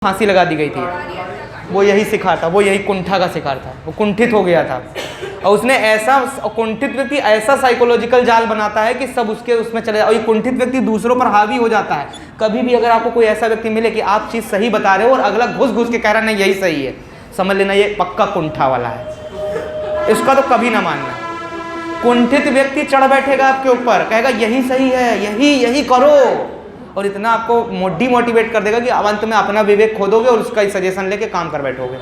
फांसी लगा दी गई थी। वो यही शिकार था, वो यही कुंठा का शिकार था। वो कुंठित हो गया था और उसने ऐसा, कुंठित व्यक्ति ऐसा साइकोलॉजिकल जाल बनाता है कि सब उसके उसमें चले जाए और ये कुंठित व्यक्ति दूसरों पर हावी हो जाता है। कभी भी अगर आपको कोई ऐसा व्यक्ति मिले कि आप चीज़ सही बता रहे हो और अगला घुस घुस के कह रहा नहीं यही सही है, समझ लेना ये पक्का कुंठा वाला है, इसका तो कभी ना मानना। कुंठित व्यक्ति चढ़ बैठेगा आपके ऊपर, कहेगा यही सही है, यही यही करो, और इतना आपको डिमोटिवेट कर देगा कि अब अंत में अपना विवेक खो दोगे और उसका ही सजेशन लेके काम कर बैठोगे।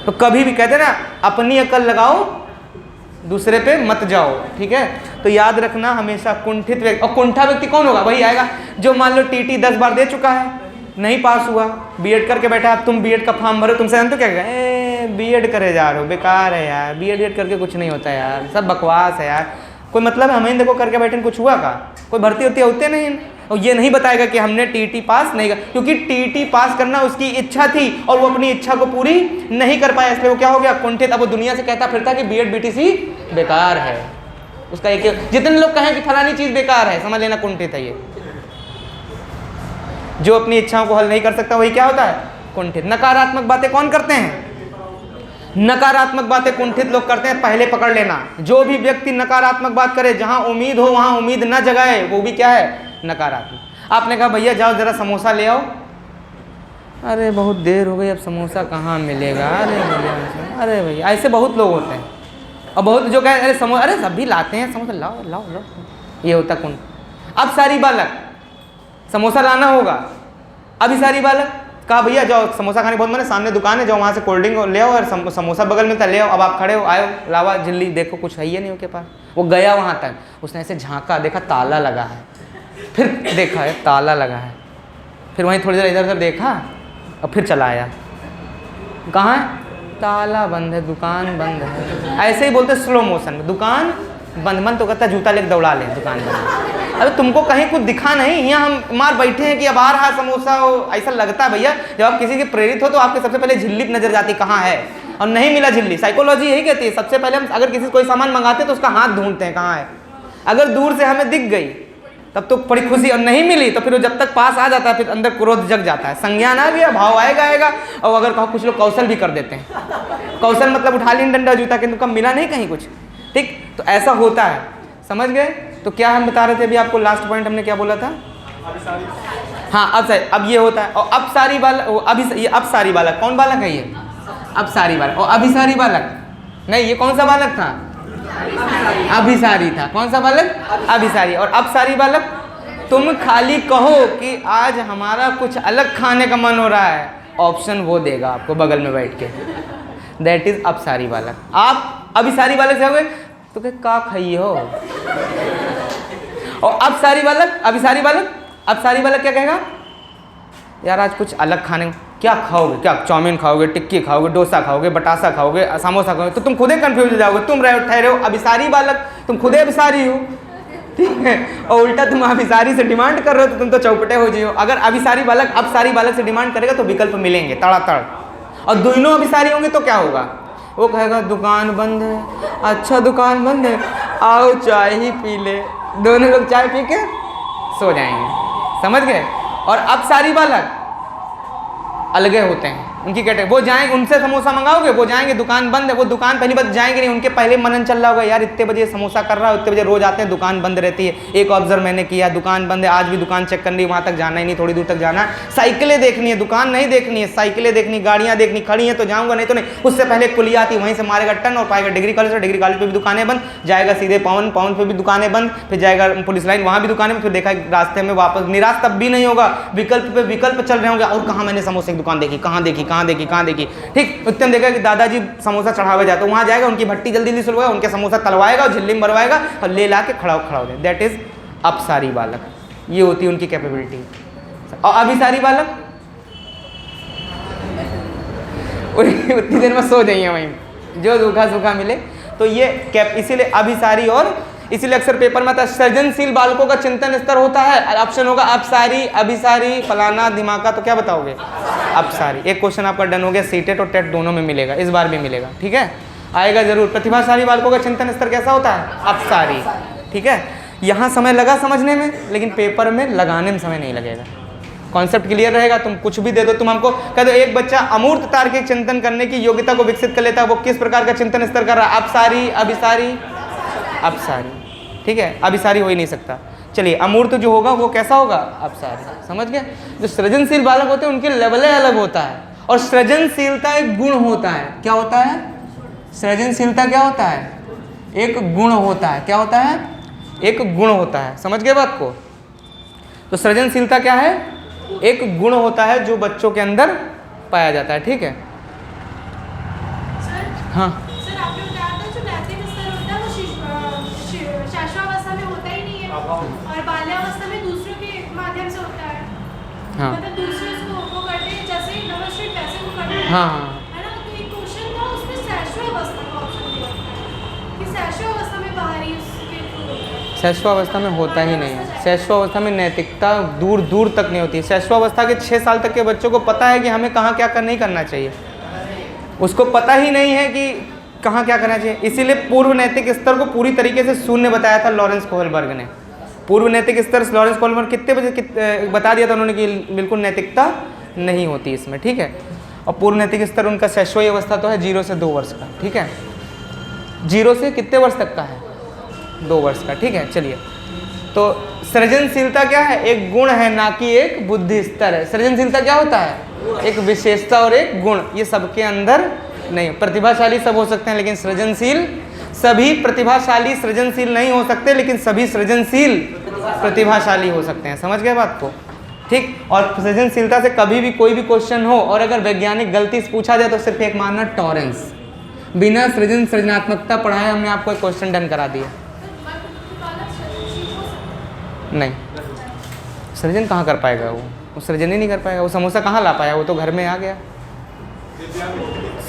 तो कभी भी कहते ना अपनी अकल लगाओ, दूसरे पे मत जाओ, ठीक है। तो याद रखना हमेशा कुंठित व्यक्ति, और कुंठा व्यक्ति कौन होगा? वही आएगा जो मान लो टीटी 10 बार दे चुका है, नहीं पास हुआ, बीएड करके बैठा, तुम बीएड का फॉर्म भरो, तुमसे तो क्या कहेगा, बीएड करे जा रहे हो, बेकार है यार, बीएड करके कुछ नहीं होता यार, सब बकवास है यार, कोई मतलब है, हमें देखो करके बैठे कुछ हुआ का, कोई भर्ती होते नहीं। और ये नहीं बताएगा कि हमने टीटी पास नहीं कर, क्योंकि टीटी पास करना उसकी इच्छा थी और वो अपनी इच्छा को पूरी नहीं कर पाया, इसलिए वो क्या हो गया, कुंठित। अब वो दुनिया से कहता फिरता कि बीएड बीटीसी बेकार है, उसका एक, जितने लोग कहें कि फलानी चीज बेकार है, समझ लेना कुंठित है ये। जो अपनी इच्छाओं को हल नहीं कर सकता वही क्या होता है, कुंठित। नकारात्मक बातें कौन करते हैं? नकारात्मक बातें कुंठित लोग करते हैं, पहले पकड़ लेना। जो भी व्यक्ति नकारात्मक बात करे, जहां उम्मीद हो वहां उम्मीद न जगाए, वो भी क्या है, नकारात्मक। आपने कहा भैया जाओ जरा समोसा ले आओ, अरे बहुत देर हो गई, अब समोसा कहाँ मिलेगा, अरे भैया, ऐसे बहुत लोग होते हैं। और बहुत जो कहे अरे समोसा, अरे सब भी लाते हैं समोसा, लाओ लाओ लाओ, ये होता कौन? अब सारी बालक, समोसा लाना होगा, अभी सारी बालक कहा भैया जाओ समोसा खाने, बहुत मन है, सामने दुकान है, जाओ वहाँ से कोल्ड ड्रिंक ले आओ और समोसा बगल में था ले आओ। अब आप खड़े हो, आयो लावा जल्दी, देखो कुछ है ही नहीं उनके पास। वो गया वहाँ तक, उसने ऐसे झांका, देखा ताला लगा है, फिर देखा है ताला लगा है, फिर वहीं थोड़ी देर इधर उधर देखा और फिर चला आया, कहाँ है, ताला बंद है, दुकान बंद है। ऐसे ही बोलते स्लो मोशन में, दुकान बंद, मन तो कहता जूता लेके दौड़ा ले, दुकान बंद। अरे तुमको कहीं कुछ दिखा नहीं, यहाँ हम मार बैठे हैं कि अब आ रहा समोसा हो, ऐसा लगता है भैया। जब आप किसी के प्रेरित हो तो आपके सबसे पहले झिल्ली नजर जाती कहाँ है, और नहीं मिला झिल्ली, साइकोलॉजी यही कहती है, सबसे पहले हम अगर किसी कोई सामान मंगाते हैं तो उसका हाथ ढूंढते हैं कहाँ है। अगर दूर से हमें दिख गई तब तो बड़ी खुशी, और नहीं मिली तो फिर वो जब तक पास आ जाता है फिर अंदर क्रोध जग जाता है, संज्ञान आ गया, भाव आएगा। और अगर कहो, कुछ लोग कौशल भी कर देते हैं, कौशल मतलब उठा ली डंडा जूता, किंतु कब मिला नहीं कहीं कुछ, ठीक। तो ऐसा होता है, समझ गए। तो क्या हम बता रहे थे अभी आपको, लास्ट पॉइंट हमने क्या बोला था? हाँ, अब ये होता है। और अब सारी बालक, ये अब सारी बालक, कौन बालक है ये? अब सारी बालक। और अभिसारी बालक नहीं, ये कौन सा बालक था? अभिसारी था। कौन सा बालक? अभिसारी। और अब सारी बालक, तुम खाली कहो कि आज हमारा कुछ अलग खाने का मन हो रहा है, ऑप्शन वो देगा आपको बगल में बैठ के, दैट इज अब सारी बालक। आप अभिसारी बालक से हो गए तो क्या खाइए हो। और अब सारी बालक, अभिसारी बालक, अब सारी बालक क्या कहेगा, यार आज कुछ अलग खाने, क्या खाओगे, क्या चाउमीन खाओगे, टिक्की खाओगे, डोसा खाओगे, बटासा खाओगे, समोसा खाओगे, तो तुम खुदे कंफ्यूज हो जाओगे। तुम ठहरे हो अभिसारी बालक, तुम खुदे अभिसारी हो, ठीक है, और उल्टा तुम अभिसारी से डिमांड कर रहे हो तो तुम तो चौपटे हो जियो। अगर अभिसारी बालक अब सारी बालक से डिमांड करेगा तो विकल्प मिलेंगे तड़ातड़, और दोनों अभिसारी होंगे तो क्या होगा, वो कहेगा दुकान बंद है, अच्छा दुकान बंद है, आओ चाय ही पी ले, दोनों लोग चाय पी के सो जाएंगे, समझ गए। और अब सारी बालक अलगे होते हैं, उनकी कैटेगरी, वो जाएंगे, उनसे समोसा मंगाओगे, वो जाएंगे दुकान बंद है, वो दुकान पहली बार जाएंगे नहीं, उनके पहले मनन चल रहा होगा, यार इतने बजे समोसा कर रहा है, इतने बजे रोज आते हैं, दुकान बंद रहती है। एक ऑब्जर्व मैंने किया, दुकान बंद है, आज भी दुकान चेक करनी, वहाँ तक जाना ही नहीं, थोड़ी दूर तक जाना है, साइकिलें देखनी है, दुकान नहीं देखनी है, साइकिलें देखनी, गाड़ियाँ देखनी, खड़ी हैं तो जाऊँगा, नहीं तो नहीं। उससे पहले कुलिया आती, वहीं से मारेगा टन और पाएगा डिग्री कॉलेज, और डिग्री कॉलेज पर भी दुकानें बंद, जाएगा सीधे पाउन पर भी दुकानें बंद, फिर जाएगा पुलिस लाइन, वहाँ भी दुकानें बंद, फिर देखा रास्ते में वापस, निराश तब भी नहीं होगा, विकल्प पे विकल्प चल रहे होंगे, और कहाँ मैंने समोसे की दुकान देखी, कहाँ देखी, ठीक। उतने देखा कि दादाजी समोसा चढ़ावे जाते, वहां जाएगा, उनकी भट्टी जल्दी जल्दी सुलवाएगा, उनके समोसा तलवाएगा और झिल्ली में भरवाएगा और ले ला के खड़ा हो दे, दैट इज अपसारी बालक। ये होती है उनकी कैपेबिलिटी। और अभिसारी बालक उतनी देर में सो जाइए वहीं, जो सूखा सूखा मिले। तो ये इसीलिए अभिसारी, और इसीलिए अक्सर पेपर में आता है सृजनशील बालकों का चिंतन स्तर होता है, ऑप्शन होगा अपसारी, अभिसारी, फलाना, दिमागा, तो क्या बताओगे, अपसारी। एक क्वेश्चन आपका डन हो गया, सीटेट और टेट दोनों में मिलेगा, इस बार भी मिलेगा, ठीक है, आएगा जरूर। प्रतिभाशाली बालकों का चिंतन स्तर कैसा होता है, अपसारी, ठीक है। यहाँ समय लगा समझने में, लेकिन पेपर में लगाने में समय नहीं लगेगा। कॉन्सेप्ट क्लियर रहेगा। तुम कुछ भी दे दो, तुम हमको कह दो एक बच्चा अमूर्त तार्किक चिंतन करने की योग्यता को विकसित कर लेता है, वो किस प्रकार का चिंतन स्तर कर रहा है? अपसारी, अभिसारी, अपसारी, ठीक है, अभिसारी हो ही नहीं सकता। चलिए, अमूर्त जो होगा वो कैसा होगा? अपसारी। समझ गए? जो सृजनशील बालक होते हैं उनके लेवलें अलग होता है, और सृजनशीलता एक गुण होता है। क्या होता है? सृजनशीलता क्या होता है? एक गुण होता है। क्या होता है? एक गुण होता है। समझ गए बात को? तो सृजनशीलता क्या है? एक गुण होता है जो बच्चों के अंदर पाया जाता है। ठीक है, हाँ सर, आपने बताया था जो नैतिक स्तर होता है वो शैशवावस्था में होता ही नहीं है और बाल्यावस्था में दूसरों के माध्यम से होता है। हाँ मतलब दूसरे उसको वो करते हैं, जैसे नमस्ते वैसे वो करते हैं, हाँ है ना? तो एक क्वेश्चन था उसमें शैशवावस्था का ऑप्शन दिया था कि शैशवावस्था में बाहरी उसके थ्रू होता है। शैशवावस्था में होता ही नहीं है। शैशवावस्था में नैतिकता दूर दूर तक नहीं होती है। शैशवावस्था के 6 साल तक के बच्चों को पता है कि हमें कहाँ क्या नहीं करना चाहिए, उसको पता ही नहीं है कि कहाँ क्या करना चाहिए। इसीलिए पूर्व नैतिक स्तर को पूरी तरीके से शून्य बताया था लॉरेंस कोहलबर्ग ने। पूर्व नैतिक स्तर लॉरेंस कोहलबर्ग कितने बजे बता दिया था उन्होंने कि बिल्कुल नैतिकता नहीं होती इसमें। ठीक है, और पूर्व नैतिक स्तर उनका शैशवी अवस्था तो है 0 से 2 वर्ष का। ठीक है, 0 से कितने वर्ष तक का है? 2 वर्ष का। ठीक है, चलिए, तो सृजनशीलता क्या है? एक गुण है, ना कि एक बुद्धि स्तर है। सृजनशीलता क्या होता है? एक विशेषता और एक गुण। ये सबके अंदर नहीं। प्रतिभाशाली सब हो सकते हैं, लेकिन सृजनशील सभी प्रतिभाशाली सृजनशील नहीं हो सकते, लेकिन सभी सृजनशील प्रतिभाशाली हो सकते हैं। समझ गए बात को? ठीक। और सृजनशीलता से कभी भी कोई भी क्वेश्चन हो और अगर वैज्ञानिक गलती से पूछा जाए तो सिर्फ एक मानना, टॉरेंस। बिना सृजनात्मकता पढ़ाए हमने आपको एक क्वेश्चन डन करा दिया। नहीं, सृजन कहाँ कर पाएगा? वो सृजन ही नहीं कर पाएगा। वो समोसा कहाँ ला पाया? वो तो घर में आ गया।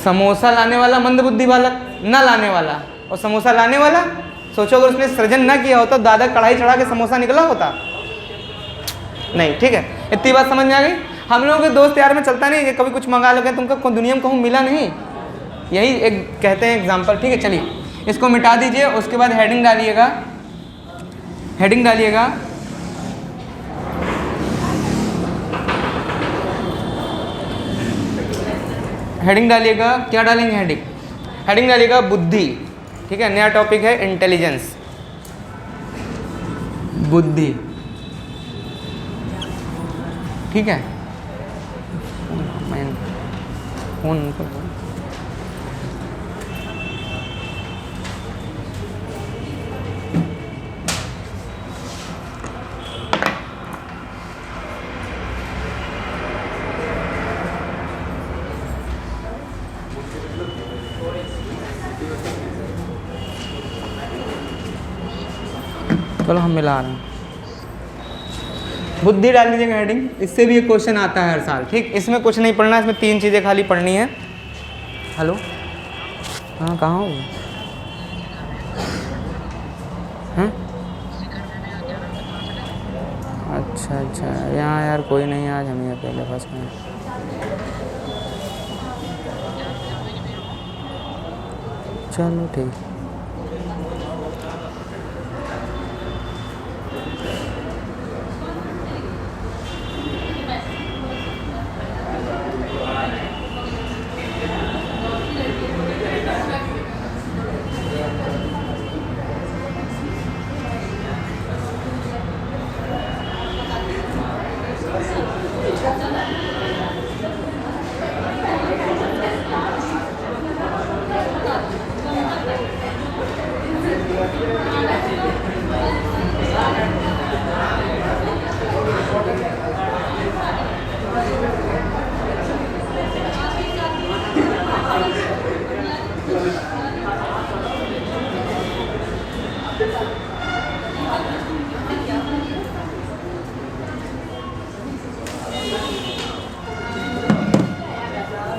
समोसा लाने वाला मंदबुद्धि बालक, ना लाने वाला, और समोसा लाने वाला। सोचो अगर उसने सृजन ना किया होता, दादा कढ़ाई चढ़ा के समोसा निकला होता? नहीं। ठीक है, इतनी बात समझ में आ गई? हम लोगों के दोस्त यार में चलता नहीं कि कभी कुछ मंगा लोगे, तुमको दुनिया में कहूँ मिला नहीं, यही एक कहते हैं एग्जाम्पल। ठीक है, चलिए इसको मिटा दीजिए। उसके बाद हेडिंग डालिएगा, हेडिंग डालिएगा हेडिंग डालिएगा। क्या डालेंगे? हेडिंग हेडिंग डालिएगा बुद्धि। ठीक है, नया टॉपिक है इंटेलिजेंस, बुद्धि। ठीक है, फोन चलो हम मिला रहे हैं। बुद्धि डाल लीजिएगा हेडिंग। इससे भी एक क्वेश्चन आता है हर साल। ठीक, इसमें कुछ नहीं पढ़ना, इसमें 3 चीज़ें खाली पढ़नी है। हेलो, हाँ कहाँ हो? हैं? अच्छा, यहाँ यार कोई नहीं, आज हम ही अकेले फंस गए। चलो ठीक।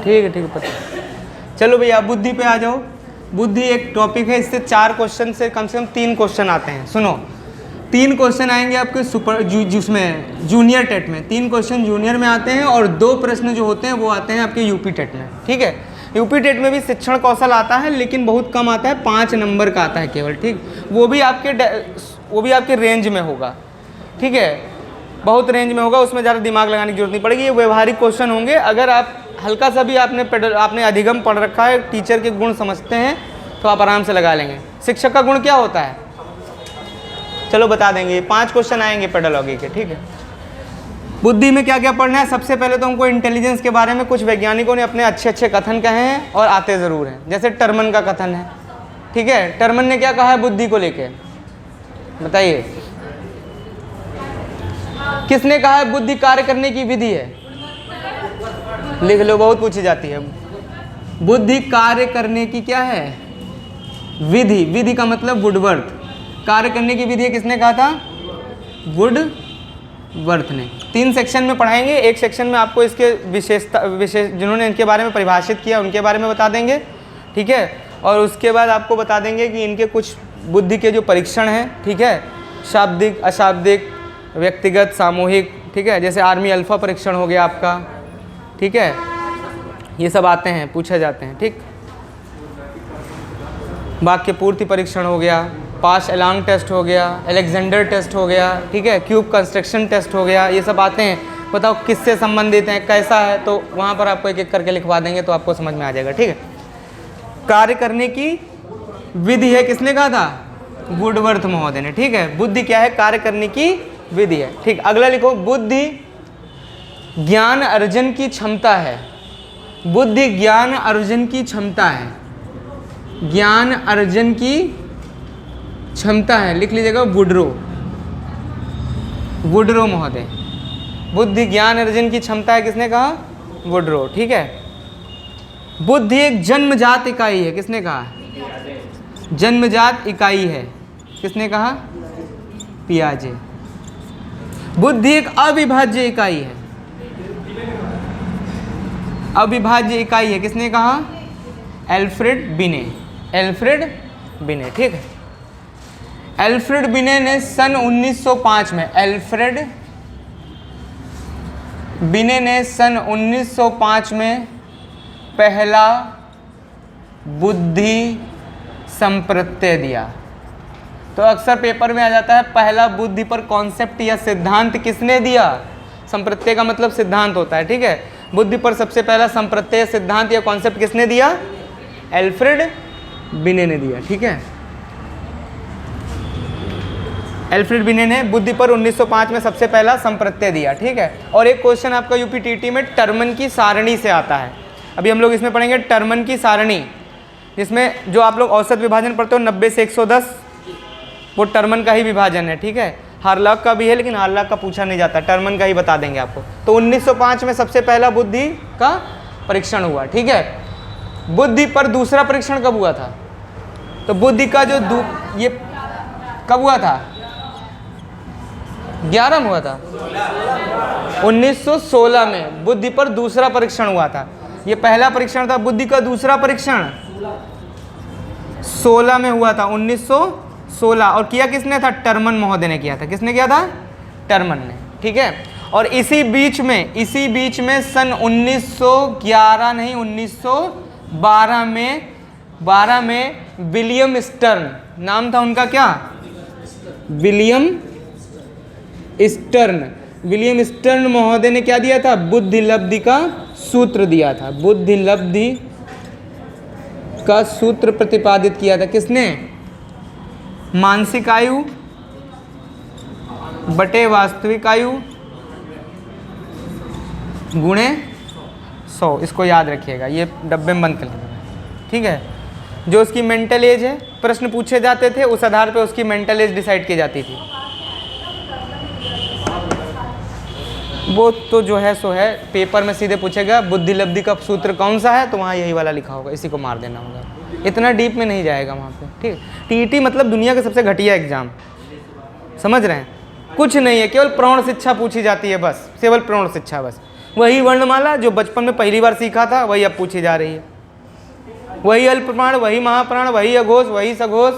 ठीक है पता। चलो भैया बुद्धि पे आ जाओ। बुद्धि एक टॉपिक है, इससे 4 क्वेश्चन से कम 3 क्वेश्चन आते हैं। सुनो, 3 क्वेश्चन आएंगे आपके जिसमें जूनियर टेट में, 3 क्वेश्चन जूनियर में आते हैं और 2 प्रश्न जो होते हैं वो आते हैं आपके यूपी टेट में। ठीक है, यूपी टेट में भी शिक्षण कौशल आता है, लेकिन बहुत कम आता है, 5 नंबर का आता है केवल। ठीक, वो भी आपके रेंज में होगा। ठीक है, बहुत रेंज में होगा, उसमें ज़्यादा दिमाग लगाने की जरूरत नहीं पड़ेगी। ये व्यवहारिक क्वेश्चन होंगे। अगर आप हल्का सा भी आपने अधिगम पढ़ रखा है, टीचर के गुण समझते हैं, तो आप आराम से लगा लेंगे। शिक्षक का गुण क्या होता है, चलो बता देंगे। 5 क्वेश्चन आएंगे पेडागॉजी के, ठीक है। बुद्धि में क्या क्या पढ़ना है, सबसे पहले तो हमको इंटेलिजेंस के बारे में कुछ वैज्ञानिकों ने अपने अच्छे अच्छे कथन कहे हैं और आते ज़रूर हैं। जैसे टर्मन का कथन है, ठीक है। टर्मन ने क्या कहा है बुद्धि को लेके, बताइए। किसने कहा है बुद्धि कार्य करने की विधि है, लिख लो, बहुत पूछी जाती है। बुद्धि कार्य करने की क्या है, विधि। विधि का मतलब वुडवर्थ, कार्य करने की विधि है, किसने कहा था, वुडवर्थ ने। 3 सेक्शन में पढ़ाएंगे। एक सेक्शन में आपको इसके विशेष जिन्होंने इनके बारे में परिभाषित किया उनके बारे में बता देंगे, ठीक है। और उसके बाद आपको बता देंगे कि इनके कुछ बुद्धि के जो परीक्षण हैं, ठीक है, शाब्दिक, अशाब्दिक, व्यक्तिगत, सामूहिक, ठीक है। जैसे आर्मी अल्फा परीक्षण हो गया आपका, ठीक है। ये सब आते हैं, पूछे जाते हैं, ठीक। वाक्य पूर्ति परीक्षण हो गया, पास एलांग टेस्ट हो गया, अलेक्जेंडर टेस्ट हो गया, ठीक है, क्यूब कंस्ट्रक्शन टेस्ट हो गया। ये सब आते हैं। बताओ किससे संबंधित हैं, कैसा है, तो वहाँ पर आपको एक एक करके लिखवा देंगे तो आपको समझ में आ जाएगा, ठीक है। कार्य करने की विधि है, किसने कहा था, वुडवर्थ महोदय ने, ठीक है। बुद्धि क्या है, कार्य करने की विधि है, ठीक। अगला लिखो, बुद्धि ज्ञान अर्जन की क्षमता है। बुद्धि ज्ञान अर्जन की क्षमता है, ज्ञान अर्जन की क्षमता है, लिख लीजिएगा, वुडरो महोदय। बुद्धि ज्ञान अर्जन की क्षमता है, किसने कहा, वुडरो, ठीक है। बुद्धि एक जन्मजात इकाई है, किसने कहा, जन्मजात इकाई है, किसने कहा, पियाजे। बुद्धि एक अविभाज्य इकाई है, अविभाज्य इकाई है, किसने कहा, एल्फ्रेड बिने, एल्फ्रेड बिने, ठीक है। एल्फ्रेड बिने ने सन 1905 में, एल्फ्रेड बिने ने सन 1905 में पहला बुद्धि संप्रत्यय दिया। तो अक्सर पेपर में आ जाता है पहला बुद्धि पर कॉन्सेप्ट या सिद्धांत किसने दिया, संप्रत्यय का मतलब सिद्धांत होता है, ठीक है। बुद्धि पर सबसे पहला संप्रत्यय, सिद्धांत या कॉन्सेप्ट किसने दिया, एल्फ्रेड बिने ने दिया, ठीक है। एल्फ्रेड बिने ने बुद्धि पर 1905 में सबसे पहला संप्रत्यय दिया, ठीक है। और एक क्वेश्चन आपका यूपीटीटी में टर्मन की सारणी से आता है। अभी हम लोग इसमें पढ़ेंगे टर्मन की सारणी, जिसमें जो आप लोग औसत विभाजन पढ़ते हो 90 से 110, वो टर्मन का ही विभाजन है, ठीक है। हार्लॉक का भी है, लेकिन हार्लॉक का पूछा नहीं जाता, टर्मन का ही बता देंगे आपको। तो 1905 में सबसे पहला बुद्धि का परीक्षण हुआ, ठीक है। बुद्धि पर दूसरा परीक्षण कब हुआ था, तो बुद्धि का जो ये कब हुआ था, 11 में हुआ था, 1916 में बुद्धि पर दूसरा परीक्षण हुआ था। ये पहला परीक्षण था, बुद्धि का दूसरा परीक्षण 16 में हुआ था, 1916। और किया किसने था, टर्मन महोदय ने किया था, किसने किया था, टर्मन ने, ठीक है। और इसी बीच में सन 1911 नहीं 1912 में विलियम स्टर्न, नाम था उनका क्या, विलियम स्टर्न महोदय ने क्या दिया था, बुद्धि लब्धि का सूत्र दिया था, बुद्धि लब्धि का सूत्र प्रतिपादित किया था। किसने, मानसिक आयु बटे वास्तविक आयु गुणे 100, इसको याद रखिएगा, ये डब्बे में बंद कर लीजिएगा, ठीक है। जो उसकी मेंटल एज है, प्रश्न पूछे जाते थे, उस आधार पे उसकी मेंटल एज डिसाइड की जाती थी। वो तो जो है सो है, पेपर में सीधे पूछेगा बुद्धि लब्धि का सूत्र कौन सा है, तो वहाँ यही वाला लिखा होगा, इसी को मार देना होगा, इतना डीप में नहीं जाएगा वहाँ पे, ठीक। टीईटी मतलब दुनिया का सबसे घटिया एग्जाम, समझ रहे हैं, कुछ नहीं है, केवल प्रौढ़ शिक्षा पूछी जाती है बस, केवल प्रौढ़ शिक्षा बस। वही वर्णमाला जो बचपन में पहली बार सीखा था वही अब पूछी जा रही है, वही अल्पप्राण, वही महाप्राण, वही अघोष, वही सघोष,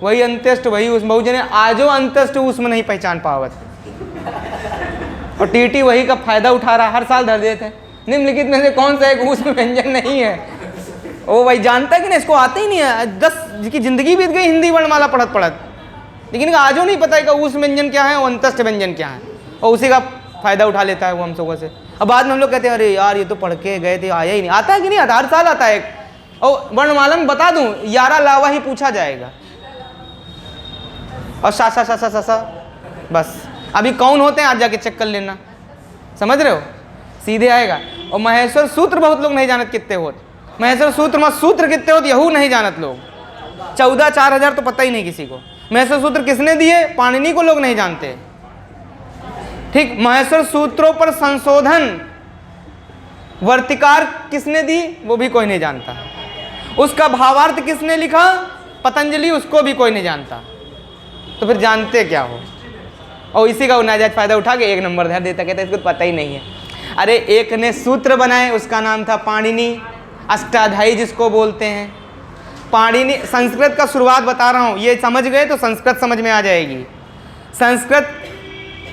वही अंत्येष्ट, वही उष्म बहुजन। आजो अंत्येष्ट उष्म नहीं पहचान पावत, और टीटी वही का फायदा उठा रहा, हर साल धर देते हैं निम्नलिखित में से कौन सा एक उष्म व्यंजन नहीं है। ओ भाई जानता है कि नहीं, इसको आते ही नहीं है, 10 जिसकी जिंदगी बीत गई हिंदी वर्णमाला पढ़त, लेकिन आजो नहीं पता है कि उष्म व्यंजन क्या है और अंत्येष्ट व्यंजन क्या है। और उसी का फ़ायदा उठा लेता है वो हम लोगों से। अब बाद में हम लोग कहते हैं अरे यार ये तो पढ़ के गए थे, आया ही नहीं। आता है कि नहीं आता? हर साल आता है। और वर्णमाला में बता दूं 11 लावा ही पूछा जाएगा और सा सा सा सा सा सा बस। अभी कौन होते हैं आज जाके चेक कर लेना, समझ रहे हो, सीधे आएगा। और महेश्वर सूत्र बहुत लोग नहीं जानत कितने होत, महेश्वर सूत्र में सूत्र कितने होते यहू नहीं जानत लोग। 14 4000 तो पता ही नहीं किसी को। महेश्वर सूत्र किसने दिए? पाणिनि को लोग नहीं जानते। ठीक, महेश्वर सूत्रों पर संशोधन वर्तिकार किसने दी? वो भी कोई नहीं जानता। उसका भावार्थ किसने लिखा? पतंजलि, उसको भी कोई नहीं जानता। तो फिर जानते क्या हो? और इसी का नाजायज फायदा उठा के 1 नंबर धर देता, कहता इसको पता ही नहीं है। अरे एक ने सूत्र बनाए, उसका नाम था पाणिनि, अष्टाध्यायी जिसको बोलते हैं। पाणिनि, संस्कृत का शुरुआत बता रहा हूँ, ये समझ गए तो संस्कृत समझ में आ जाएगी। संस्कृत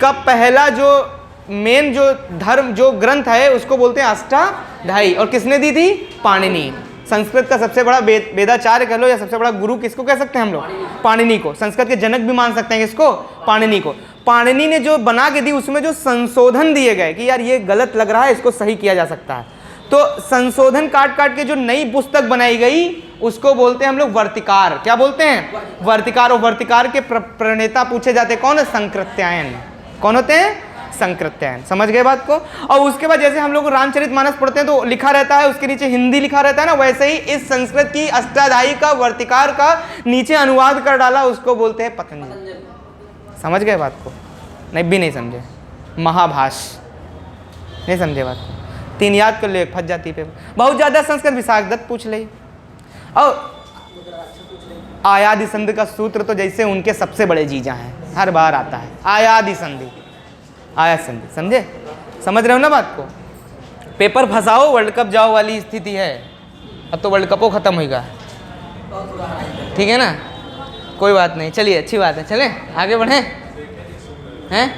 का पहला जो मेन जो धर्म जो ग्रंथ है उसको बोलते हैं अष्टाध्यायी, और किसने दी थी? पाणिनि। संस्कृत का सबसे बड़ा वेदाचार्य कह लो या सबसे बड़ा गुरु किसको कह सकते हैं हम लोग? पाणिनि को। संस्कृत के जनक भी मान सकते हैं किसको? पाणिनि को। पाणिनि ने जो बना के दी उसमें जो संशोधन दिए गए कि यार ये गलत लग रहा है, इसको सही किया जा सकता है, तो संशोधन काट काट के जो नई पुस्तक बनाई गई उसको बोलते हैं हम लोग वर्तिकार। क्या बोलते हैं? वर्तिकार। और वर्तिकार के प्रणेता पूछे जाते कौन है? संकृत्यायन। कौन होते हैं? संकृत्यायन। समझ गए बात को? और उसके बाद जैसे हम लोग रामचरितमानस पढ़ते हैं तो लिखा रहता है उसके नीचे हिंदी लिखा रहता है ना, वैसे ही इस संस्कृत की अष्टाध्यायी का वर्तिकार का नीचे अनुवाद कर डाला, उसको बोलते हैं पतंजलि। समझ गए बात को? नहीं भी नहीं समझे? महाभाष्य नहीं समझे बात को? 3 याद कर ले, फंस जाती पे बहुत ज़्यादा संस्कृत। विशाख दत्त पूछ ले। और आयादि संधि का सूत्र तो जैसे उनके सबसे बड़े जीजा हैं, हर बार आता है आयादि संधि, आया संधि। समझे? समझ रहे हो ना बात को? पेपर फंसाओ वर्ल्ड कप जाओ वाली स्थिति है। अब तो वर्ल्ड कप खत्म होगा, ठीक है ना? कोई बात नहीं, चलिए अच्छी बात है, चलें आगे बढ़ें। हैं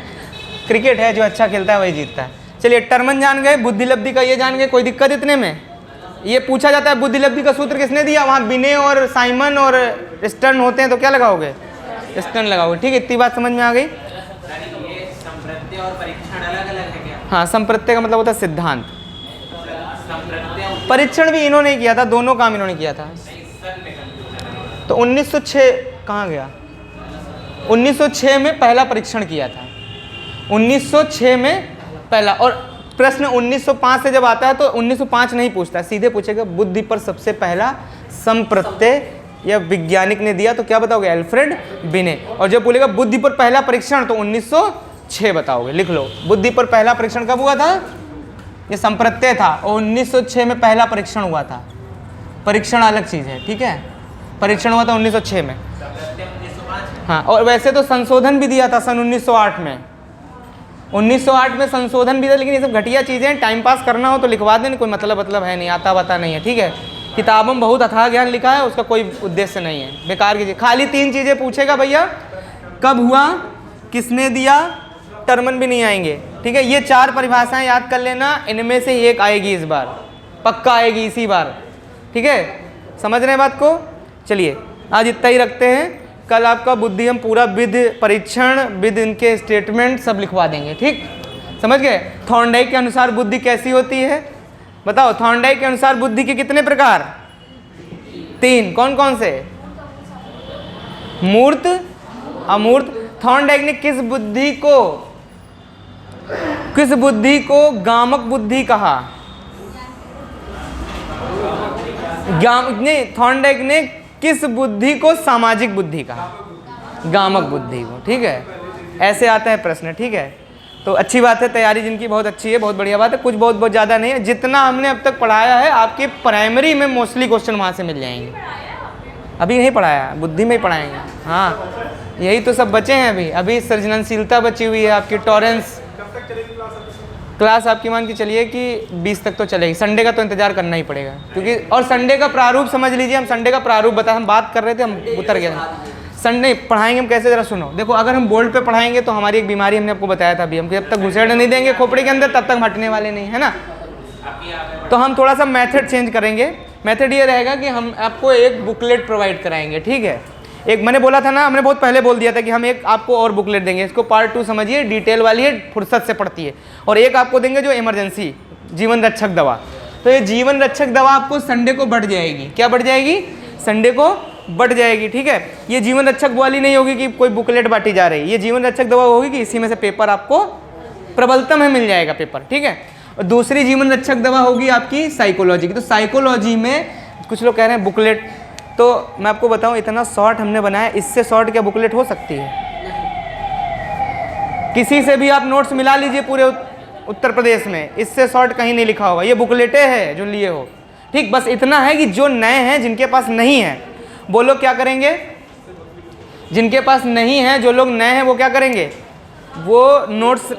क्रिकेट है, जो अच्छा खेलता है वही जीतता है। चलिए टर्मन जान गए, बुद्धि लब्धि का ये जान गए, कोई दिक्कत इतने में? ये पूछा जाता है बुद्धि लब्धि का सूत्र किसने दिया? वहाँ बिने और साइमन और स्टर्न होते हैं, तो क्या लगाओगे? स्टर्न लगाओगे। ठीक है, इतनी बात समझ में आ गई। और परीक्षण अलग अलग है क्या? हाँ, संप्रत्यय का मतलब होता है सिद्धांत। परीक्षण भी इन्होंने ही किया था, दोनों काम इन्होंने किया था। तो 1906 कहाँ गया? 1906 में पहला परीक्षण किया था, 1906 में पहला। और प्रश्न 1905 से जब आता है तो 1905 नहीं पूछता, सीधे पूछेगा बुद्धि पर सबसे पहला संप्रत्यय या वैज्ञानिक ने दिया, तो क्या बताओगे? अल्फ्रेड बिने। और जब बोलेगा बुद्धि पर पहला परीक्षण तो 1906 बताओगे। लिख लो, बुद्धि पर पहला परीक्षण कब हुआ था? ये संप्रत्यय था और 1906 में पहला परीक्षण हुआ था। परीक्षण अलग चीज़ है, ठीक है? परीक्षण हुआ था 1906 में। हाँ, और वैसे तो संशोधन भी दिया था सन 1908 में। 1908 में संशोधन भी था, लेकिन ये सब घटिया चीज़ें हैं, टाइम पास करना हो तो लिखवा दें, कोई मतलब है नहीं, आता बता नहीं है, ठीक है? किताबों में बहुत अथाह ज्ञान लिखा है, उसका कोई उद्देश्य नहीं है, बेकार की चीज़। खाली 3 चीज़ें पूछेगा भैया, कब हुआ, किसने दिया, टर्मन भी नहीं आएंगे, ठीक है? ये 4 परिभाषाएं याद कर लेना, इनमें से एक आएगी इस बार, पक्का आएगी इसी बार, ठीक है? समझ रहे हैं बात को? चलिए आज इतना ही रखते हैं, कल आपका बुद्धि हम पूरा विद परीक्षण, विद इनके स्टेटमेंट सब लिखवा देंगे, ठीक? समझ गए? थॉर्नडाइक के अनुसार बुद्धि कैसी होती है बताओ? थॉर्नडाइक के अनुसार बुद्धि के कितने प्रकार? 3। कौन कौन से? मूर्त, अमूर्त। थॉर्नडाइक ने किस बुद्धि को गामक बुद्धि कहा? थॉर्नडाइक ने किस बुद्धि को सामाजिक बुद्धि कहा? गामक बुद्धि को, ठीक है? ऐसे आता है प्रश्न, ठीक है? तो अच्छी बात है, तैयारी जिनकी बहुत अच्छी है, बहुत बढ़िया बात है। कुछ बहुत ज़्यादा नहीं है, जितना हमने अब तक पढ़ाया है आपके प्राइमरी में मोस्टली क्वेश्चन वहाँ से मिल जाएंगे। अभी नहीं पढ़ाया, बुद्धि में ही पढ़ाएंगे। हाँ, यही तो सब बचे हैं अभी सृजनशीलता बची हुई है आपकी, टॉरेंस। क्लास आपकी मान के चलिए कि 20 तक तो चलेगी, संडे का तो इंतजार करना ही पड़ेगा, क्योंकि और संडे का प्रारूप समझ लीजिए। हम संडे का प्रारूप हम बात कर रहे थे, हम उतर गए। संडे पढ़ाएंगे हम कैसे, जरा सुनो। देखो, अगर हम बोर्ड पे पढ़ाएंगे तो हमारी एक बीमारी हमने आपको बताया था अभी, हम जब तक घुसेड़ने नहीं देंगे खोपड़ी के अंदर तब तक हटने वाले नहीं, है ना? तो हम थोड़ा सा मेथड चेंज करेंगे। मेथड ये रहेगा कि हम आपको एक बुकलेट प्रोवाइड कराएंगे, ठीक है? एक मैंने बोला था ना, हमने बहुत पहले बोल दिया था कि हम एक आपको और बुकलेट देंगे, इसको पार्ट 2 समझिए, डिटेल वाली है, फुर्सत से पढ़ती है। और एक आपको देंगे जो इमरजेंसी जीवन रक्षक दवा। तो ये जीवन रक्षक दवा आपको संडे को बढ़ जाएगी। क्या बढ़ जाएगी? संडे को बढ़ जाएगी, ठीक है। ये जीवन रक्षक वाली नहीं होगी कि कोई बुकलेट बांटी जा रही है, ये जीवन रक्षक दवा होगी कि इसी में से पेपर आपको प्रबलतम में मिल जाएगा पेपर, ठीक है। और दूसरी जीवन रक्षक दवा होगी आपकी साइकोलॉजी की। तो साइकोलॉजी में कुछ लोग कह रहे हैं बुकलेट, तो मैं आपको बताऊं इतना शॉर्ट हमने बनाया, इससे शॉर्ट क्या बुकलेट हो सकती है? किसी से भी आप नोट्स मिला लीजिए पूरे उत्तर प्रदेश में, इससे शॉर्ट कहीं नहीं लिखा होगा। ये बुकलेटें हैं जो लिए हो, ठीक। बस इतना है कि जो नए हैं, जिनके पास नहीं है वो लोग क्या करेंगे, जिनके पास नहीं है, जो लोग नए हैं वो क्या करेंगे, वो नोट्स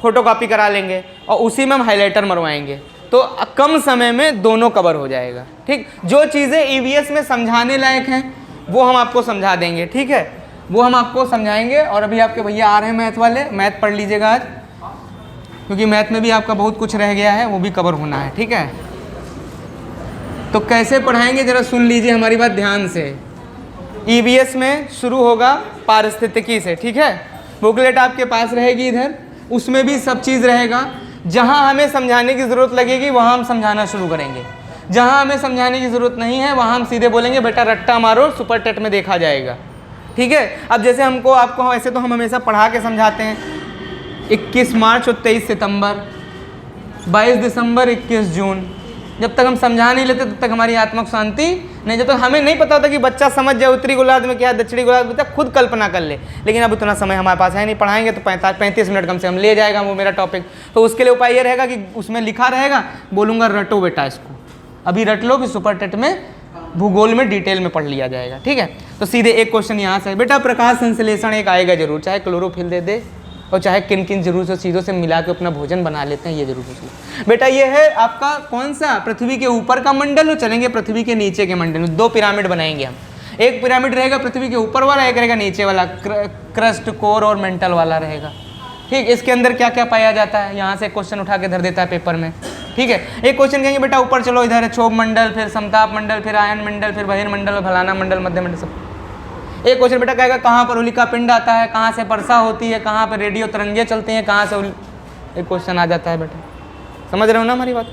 फोटोकॉपी करा लेंगे और उसी में हम हाइलाइटर मरवाएंगे, तो कम समय में दोनों कवर हो जाएगा, ठीक। जो चीज़ें ईवीएस में समझाने लायक हैं वो हम आपको समझा देंगे, ठीक है, वो हम आपको समझाएंगे। और अभी आपके भैया आ रहे हैं मैथ वाले, मैथ पढ़ लीजिएगा आज, क्योंकि मैथ में भी आपका बहुत कुछ रह गया है, वो भी कवर होना है, ठीक है। तो कैसे पढ़ाएंगे जरा सुन लीजिए हमारी बात ध्यान से। ईवीएस में शुरू होगा पारिस्थितिकी से, ठीक है। बुकलेट आपके पास रहेगी इधर, उसमें भी सब चीज़ रहेगा। जहाँ हमें समझाने की ज़रूरत लगेगी वहाँ हम समझाना शुरू करेंगे, जहाँ हमें समझाने की ज़रूरत नहीं है वहाँ हम सीधे बोलेंगे बेटा रट्टा मारो, सुपर टेट में देखा जाएगा, ठीक है। अब जैसे हमको आपको ऐसे तो हम हमेशा पढ़ा के समझाते हैं, 21 मार्च और 23 सितंबर, 22 दिसंबर, 21 जून। जब तक हम समझा नहीं लेते तब तक हमारी आत्मा को शांति नहीं, जब तक हमें नहीं पता होता कि बच्चा समझ जाए उत्तरी गोलार्ध में क्या है, दक्षिणी गोलार्ध में, बच्चा खुद कल्पना कर ले। लेकिन अब उतना समय हमारे पास है नहीं, पढ़ाएंगे तो 35 मिनट कम से कम ले जाएगा वो मेरा टॉपिक। तो उसके लिए उपाय ये रहेगा कि उसमें लिखा रहेगा, बोलूँगा रटो बेटा इसको, अभी रट लो, कि सुपर टेट में भूगोल में डिटेल में पढ़ लिया जाएगा, ठीक है। तो सीधे एक क्वेश्चन यहाँ से, बेटा प्रकाश संश्लेषण एक आएगा जरूर, चाहे क्लोरोफिल दे दे और चाहे किन किन जरूर से चीज़ों से मिला के अपना भोजन बना लेते हैं, ये जरूर पूछिए। बेटा ये है आपका कौन सा, पृथ्वी के ऊपर का मंडल, और चलेंगे पृथ्वी के नीचे के मंडल में। 2 पिरामिड बनाएंगे हम, एक पिरामिड रहेगा पृथ्वी के ऊपर वाला, एक रहेगा नीचे वाला, क्रस्ट, कोर और मेंटल वाला रहेगा, ठीक। इसके अंदर क्या क्या पाया जाता है, यहाँ से क्वेश्चन उठा के धर देता है पेपर में, ठीक है। एक क्वेश्चन कहेंगे बेटा ऊपर चलो, इधर है क्षोभ मंडल, फिर समताप मंडल, फिर आयन मंडल, फिर बहिर्मंडल, फलाना मंडल, मध्य मंडल, सब। एक क्वेश्चन बेटा कहेगा कहाँ पर होलिका पिंड आता है, कहाँ से वर्षा होती है, कहाँ पर रेडियो तरंगे चलती हैं, कहाँ से एक क्वेश्चन आ जाता है बेटा, समझ रहे हो ना हमारी बात।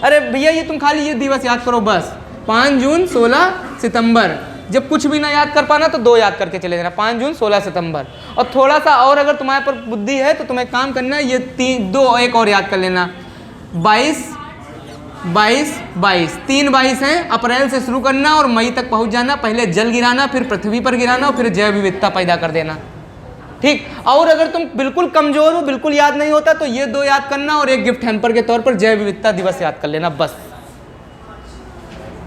अरे भैया ये तुम खाली ये दिवस याद करो बस, 5 जून 16 सितंबर, जब कुछ भी ना याद कर पाना तो 2 याद करके चले जाना, 5 जून 16 सितंबर। और थोड़ा सा और अगर तुम्हारे पर बुद्धि है तो तुम्हें काम करना, ये 2 एक और याद कर लेना, 22 3 22 हैं, अप्रैल से शुरू करना और मई तक पहुंच जाना, पहले जल गिराना, फिर पृथ्वी पर गिराना और फिर जैव विविधता पैदा कर देना, ठीक। और अगर तुम बिल्कुल कमजोर हो, बिल्कुल याद नहीं होता, तो ये 2 याद करना और एक गिफ्ट हैम्पर के तौर पर जैव विविधता दिवस याद कर लेना, बस।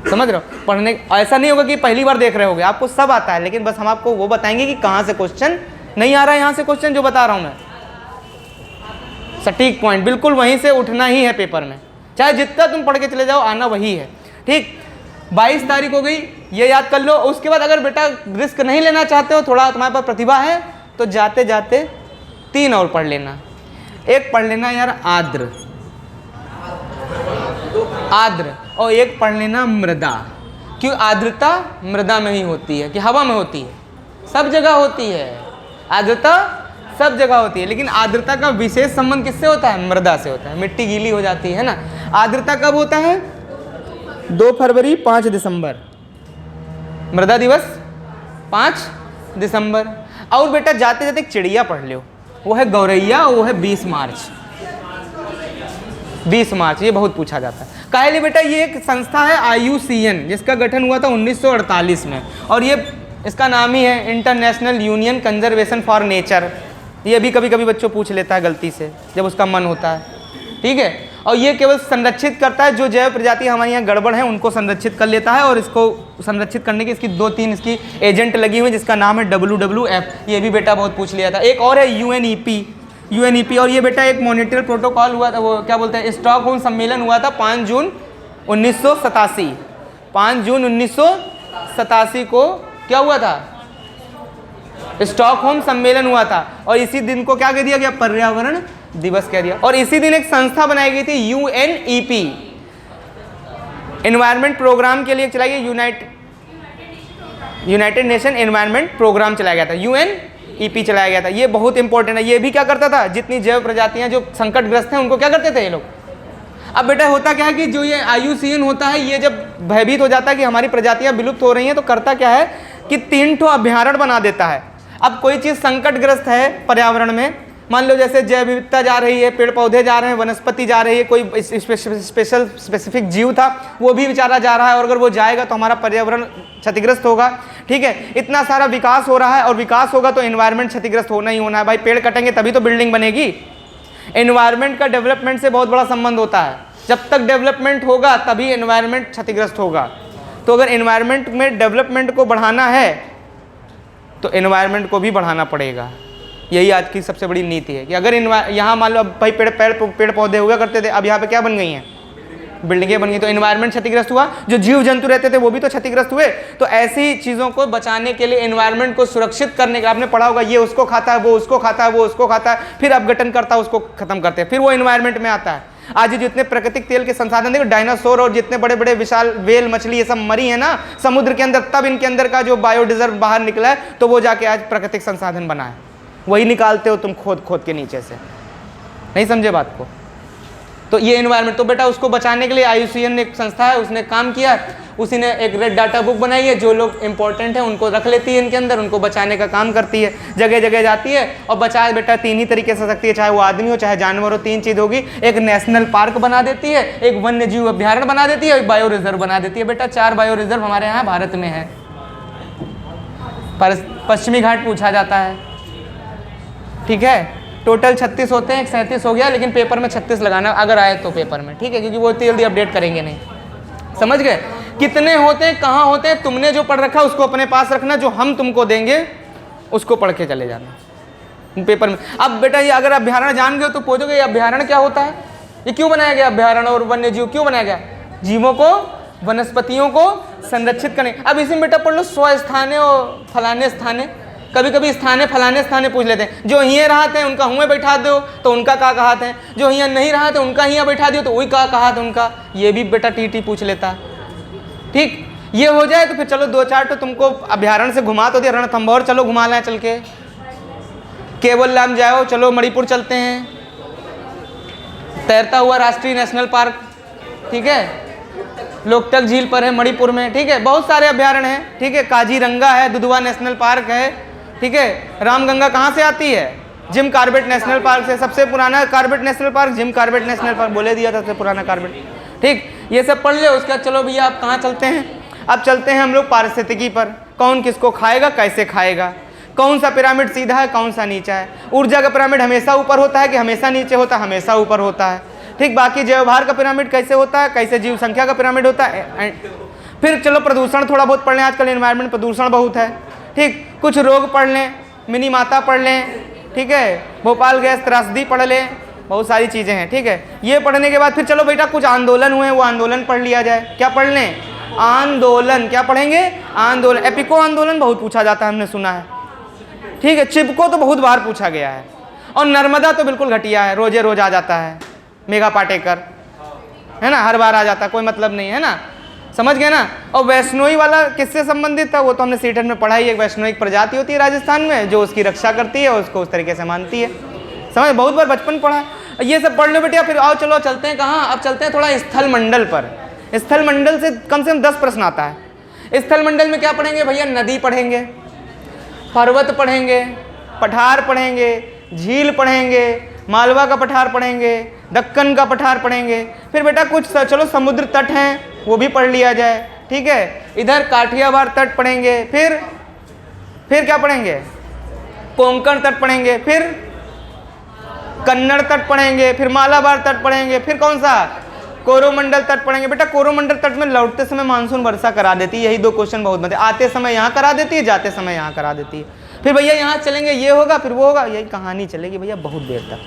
समझ रहे हो? पढ़ने ऐसा नहीं होगा कि पहली बार देख रहे होगे, आपको सब आता है, लेकिन बस हम आपको वो बताएंगे कि कहाँ से क्वेश्चन नहीं आ रहा है, यहाँ से क्वेश्चन जो बता रहा हूँ मैं, सटीक पॉइंट बिल्कुल वहीं से उठना ही है पेपर में, चाहे जितना तुम पढ़ के चले जाओ, आना वही है, ठीक। 22 तारीख हो गई, ये याद कर लो। उसके बाद अगर बेटा रिस्क नहीं लेना चाहते हो, थोड़ा तुम्हारे पास प्रतिभा है, तो जाते जाते 3 और पढ़ लेना। एक पढ़ लेना यार आर्द्र, और एक पढ़ लेना मृदा। क्यों? आर्द्रता मृदा में ही होती है कि हवा में होती है? सब जगह होती है, आर्द्रता सब जगह होती है, लेकिन आर्द्रता का विशेष संबंध किससे होता है? मृदा से होता है। मिट्टी गीली हो जाती है ना। आर्द्रता कब होता है? 2 फरवरी 5 दिसंबर, मृदा दिवस 5 दिसंबर। और बेटा जाते जाते एक चिड़िया पढ़ लो, वो है गौरैया, वो है 20 मार्च। 20 मार्च ये बहुत पूछा जाता है। काहे बेटा ये एक संस्था है IUCN, जिसका गठन हुआ था 1948 में, और ये इसका नाम ही है international union conservation for nature. ये भी कभी कभी बच्चों पूछ लेता है गलती से जब उसका मन होता है, ठीक है। और ये केवल संरक्षित करता है, जो जैव प्रजाति हमारे यहाँ गड़बड़ है उनको संरक्षित कर लेता है, और इसको संरक्षित करने की इसकी 2-3 इसकी एजेंट लगी हुई, जिसका नाम है WWF। ये भी बेटा बहुत पूछ लिया था। एक और है UNEP, और ये बेटा एक मॉनिटरी प्रोटोकॉल हुआ था, वो क्या बोलते हैं, स्टॉकहोम सम्मेलन हुआ था 5 जून 1987। 5 जून 1987 को क्या हुआ था? स्टॉकहोम सम्मेलन हुआ था, और इसी दिन को क्या कह दिया गया? पर्यावरण दिवस कह दिया। और इसी दिन एक संस्था बनाई गई थी UNEP, एनवायरमेंट प्रोग्राम के लिए चलाई गई, यूनाइटेड नेशन एनवायरनमेंट प्रोग्राम चलाया गया था, UNEP चलाया गया था। ये बहुत इंपॉर्टेंट है। ये भी क्या करता था, जितनी जैव प्रजातियां जो संकटग्रस्त हैं उनको क्या करते थे ये लोग। अब बेटा होता क्या है कि जो ये IUCN होता है, ये जब भयभीत हो जाता है कि हमारी प्रजातियां विलुप्त हो रही हैं, तो करता क्या है कि 3 ठो अभ्यारण्य बना देता है। अब कोई चीज़ संकटग्रस्त है पर्यावरण में, मान लो जैसे जैव विविधता जा रही है, पेड़ पौधे जा रहे हैं, वनस्पति जा रही है, कोई स्पेसिफिक जीव था वो भी बेचारा जा रहा है, और अगर वो जाएगा तो हमारा पर्यावरण क्षतिग्रस्त होगा। ठीक है, इतना सारा विकास हो रहा है और विकास होगा तो एनवायरनमेंट क्षतिग्रस्त होना ही होना है भाई। पेड़ कटेंगे तभी तो बिल्डिंग बनेगी। एनवायरनमेंट का डेवलपमेंट से बहुत बड़ा संबंध होता है। जब तक डेवलपमेंट होगा तभी एनवायरनमेंट क्षतिग्रस्त होगा। तो अगर एनवायरनमेंट में डेवलपमेंट को बढ़ाना है तो एनवायरनमेंट को भी बढ़ाना पड़ेगा। यही आज की सबसे बड़ी नीति है कि अगर यहाँ मान लो भाई पेड़ पौधे हुआ करते थे, अब यहाँ पे क्या बन गई हैं, बिल्डिंगें बन गई, तो एनवायरनमेंट क्षतिग्रस्त हुआ, जो जीव जंतु रहते थे वो भी तो क्षतिग्रस्त हुए। तो ऐसी चीज़ों को बचाने के लिए, एनवायरनमेंट को सुरक्षित करने का, आपने पढ़ा होगा ये उसको खाता है, वो उसको खाता है, वो उसको खाता है, फिर अपघटन करता है, उसको खत्म करते हैं, फिर वो एनवायरनमेंट में आता है। आज जितने प्राकृतिक तेल के संसाधन देखो, डायनासोर और जितने बड़े बड़े विशाल वेल मछली ये सब मरी है ना समुद्र के अंदर, तब इनके अंदर का जो बायोडिजर्व बाहर निकला है, तो वो जाके आज प्राकृतिक संसाधन बना है। वही निकालते हो तुम खोद खोद के नीचे से। नहीं समझे बात को? तो ये एनवायरनमेंट, तो बेटा उसको बचाने के लिए IUCN ने एक संस्था है, उसने काम किया, उसी ने एक रेड डाटा बुक बनाई है, जो लोग इंपॉर्टेंट हैं उनको रख लेती है इनके अंदर, उनको बचाने का काम करती है, जगह जगह जाती है और बचाए बेटा 3 ही तरीके से सकती है, चाहे वो आदमी हो चाहे जानवर हो। 3 चीज़ होगी, एक नेशनल पार्क बना देती है, एक वन्य जीव अभ्यारण्य बना देती है, एक बायो रिजर्व बना देती है। बेटा 4 बायो रिजर्व हमारे यहाँ भारत में है। पश्चिमी घाट पूछा जाता है, ठीक है, टोटल 36 होते हैं, 37 हो गया, लेकिन पेपर में 36 लगाना अगर आए तो पेपर में, ठीक है, क्योंकि वो जल्दी अपडेट करेंगे नहीं। समझ गए? कितने होते हैं, कहाँ होते हैं, तुमने जो पढ़ रखा है उसको अपने पास रखना, जो हम तुमको देंगे उसको पढ़ के चले जाना पेपर में। अब बेटा ये अगर अभ्यारण्य जान गए तो पूछोगे ये अभ्यारण्य क्या होता है, ये क्यों बनाया गया अभ्यारण्य और वन्य जीव क्यों बनाया गया? जीवों को, वनस्पतियों को संरक्षित करने। अब इसी में बेटा पढ़ लो स्वस्थाने और फलाने स्थाने, कभी कभी स्थाने फलाने स्थाने पूछ लेते हैं। जो हियाँ रहते हैं उनका हुए बैठा दो तो उनका का कहाते हैं, जो हियाँ नहीं रहते उनका हियाँ बैठा दियो तो वही का कहात उनका। ये भी बेटा TT पूछ लेता है। ठीक, ये हो जाए तो फिर चलो 2-4 तो तुमको अभ्यारण्य से घुमा तो दिया, रणथंभौर चलो घुमा लें चल के, केवल लाम जाओ, चलो मणिपुर चलते हैं, तैरता हुआ राष्ट्रीय नेशनल पार्क, ठीक है, लोकटक झील पर है मणिपुर में, ठीक है, बहुत सारे अभ्यारण्य हैं, ठीक है, काजीरंगा है, दुधवा नेशनल पार्क है, ठीक है, रामगंगा कहाँ से आती है? जिम कॉर्बेट नेशनल पार्क से। सबसे पुराना Corbett national park Jim Corbett national park बोले दिया था, सबसे पुराना कॉर्बेट। ठीक, ये सब पढ़ ले। उसके बाद चलो भैया आप कहाँ चलते हैं? अब चलते हैं हम लोग पारिस्थितिकी पर। कौन किसको खाएगा, कैसे खाएगा, कौन सा पिरामिड सीधा है, कौन सा नीचा है, ऊर्जा का पिरामिड हमेशा ऊपर होता है कि हमेशा नीचे होता है? हमेशा ऊपर होता है। ठीक, बाकी जैवभार का पिरामिड कैसे होता है, कैसे जीव संख्या का पिरामिड होता है। फिर चलो प्रदूषण थोड़ा बहुत पढ़ लें, आजकल एनवायरनमेंट प्रदूषण बहुत है। ठीक, कुछ रोग पढ़ लें, मिनी माता पढ़ लें, ठीक है, भोपाल गैस त्रासदी पढ़ लें, बहुत सारी चीज़ें हैं। ठीक है, ये पढ़ने के बाद फिर चलो बेटा कुछ आंदोलन हुए, वो आंदोलन पढ़ लिया जाए। क्या पढ़ लें? आंदोलन। क्या पढ़ेंगे? आंदोलन। एपिको आंदोलन बहुत पूछा जाता है, हमने सुना है। ठीक है, चिपको तो बहुत बार पूछा गया है, और नर्मदा तो बिल्कुल घटिया है, रोजे रोज आ जाता है, मेघा पाटेकर, है ना, हर बार आ जाता है, कोई मतलब नहीं है ना, समझ गए ना। और वैष्णोई वाला किससे संबंधित था? वो तो हमने सीटेट में पढ़ा ही। एक वैष्णोई प्रजाति होती है राजस्थान में जो उसकी रक्षा करती है और उसको उस तरीके से मानती है, समझ, बहुत बार बचपन पढ़ा। ये सब पढ़ लो बेटा। फिर आओ चलो चलते हैं कहाँ? अब चलते हैं थोड़ा स्थल मंडल पर। स्थल मंडल से कम 10 प्रश्न आता है। स्थल मंडल में क्या पढ़ेंगे भैया? नदी पढ़ेंगे, पर्वत पढ़ेंगे, पठार पढ़ेंगे, झील पढ़ेंगे, मालवा का पठार पढ़ेंगे, दक्कन का पठार पढ़ेंगे। फिर बेटा कुछ चलो समुद्र तट हैं वो भी पढ़ लिया जाए, ठीक है। इधर काठियावाड़ तट पढ़ेंगे, फिर क्या पढ़ेंगे? कोंकण तट पढ़ेंगे, फिर कन्नड़ तट पढ़ेंगे, फिर मालाबार तट पढ़ेंगे, फिर कौन सा? कोरोमंडल तट पढ़ेंगे। बेटा कोरोमंडल तट में लौटते समय मानसून वर्षा करा देती है, यही 2 क्वेश्चन बहुत बनते हैं। आते समय यहाँ करा देती है, जाते समय यहाँ करा देती है। फिर भैया यहाँ चलेंगे, ये होगा, फिर वो होगा, यही कहानी चलेगी भैया बहुत देर तक।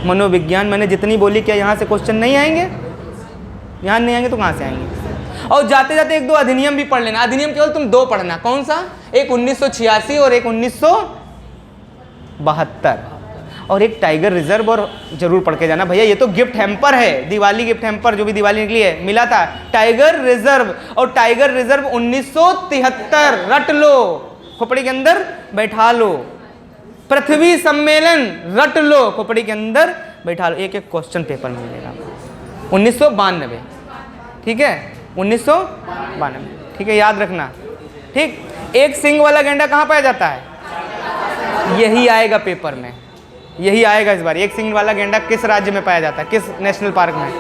मनोविज्ञान मैंने जितनी बोली, क्या यहाँ से क्वेश्चन नहीं आएंगे? यहाँ नहीं आएंगे तो कहाँ से आएंगे? और जाते जाते 1-2 अधिनियम भी पढ़ लेना। अधिनियम केवल तुम 2 पढ़ना। कौन सा? एक 1986 और एक 1972। और एक टाइगर रिजर्व, और जरूर पढ़ के जाना भैया, ये तो गिफ्ट हैम्पर है, दिवाली गिफ्ट हैम्पर जो भी दिवाली निकली है मिला था, टाइगर रिजर्व। और टाइगर रिजर्व 1973, रट लो, खोपड़ी के अंदर बैठा लो। पृथ्वी सम्मेलन, रट लो, खोपड़ी के अंदर बैठा लो, एक एक क्वेश्चन पेपर में मिलेगा। 1992, ठीक है, 1992, ठीक है, याद रखना। ठीक, एक सींग वाला गैंडा कहाँ पाया जाता है? यही आएगा पेपर में, यही आएगा इस बार। एक सींग वाला गैंडा किस राज्य में पाया जाता है, किस नेशनल पार्क में?